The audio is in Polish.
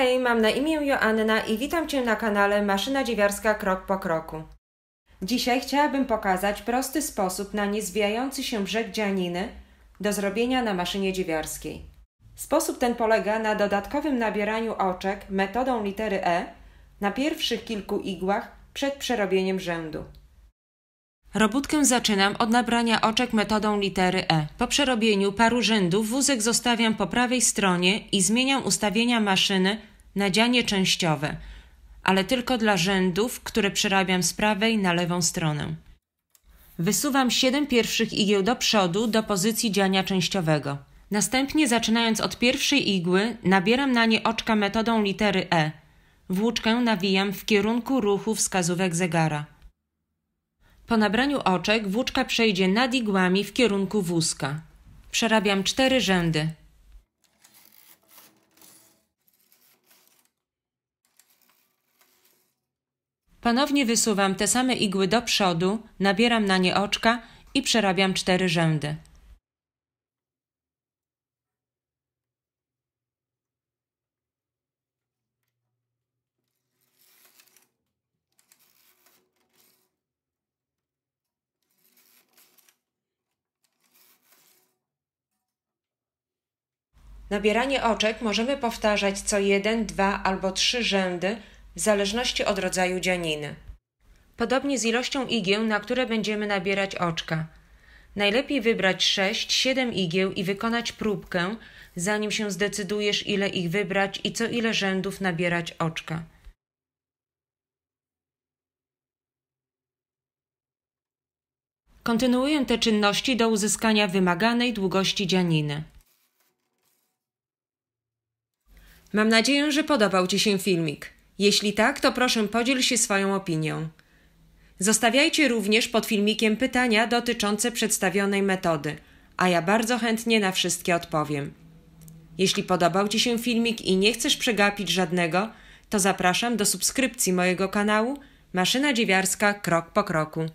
Hej, mam na imię Joanna i witam Cię na kanale Maszyna Dziewiarska Krok po Kroku. Dzisiaj chciałabym pokazać prosty sposób na niezwijający się brzeg dzianiny do zrobienia na maszynie dziewiarskiej. Sposób ten polega na dodatkowym nabieraniu oczek metodą litery E na pierwszych kilku igłach przed przerobieniem rzędu. Robótkę zaczynam od nabrania oczek metodą litery E. Po przerobieniu paru rzędów wózek zostawiam po prawej stronie i zmieniam ustawienia maszyny na dzianie częściowe, ale tylko dla rzędów, które przerabiam z prawej na lewą stronę. Wysuwam 7 pierwszych igieł do przodu do pozycji dziania częściowego. Następnie, zaczynając od pierwszej igły, nabieram na nie oczka metodą litery E. Włóczkę nawijam w kierunku ruchu wskazówek zegara. Po nabraniu oczek włóczka przejdzie nad igłami w kierunku wózka. Przerabiam 4 rzędy. Ponownie wysuwam te same igły do przodu, nabieram na nie oczka i przerabiam 4 rzędy. Nabieranie oczek możemy powtarzać co 1, 2 albo 3 rzędy w zależności od rodzaju dzianiny. Podobnie z ilością igieł, na które będziemy nabierać oczka. Najlepiej wybrać 6-7 igieł i wykonać próbkę, zanim się zdecydujesz, ile ich wybrać i co ile rzędów nabierać oczka. Kontynuuję te czynności do uzyskania wymaganej długości dzianiny. Mam nadzieję, że podobał Ci się filmik. Jeśli tak, to proszę podziel się swoją opinią. Zostawiajcie również pod filmikiem pytania dotyczące przedstawionej metody, a ja bardzo chętnie na wszystkie odpowiem. Jeśli podobał Ci się filmik i nie chcesz przegapić żadnego, to zapraszam do subskrypcji mojego kanału Maszyna Dziewiarska Krok po Kroku.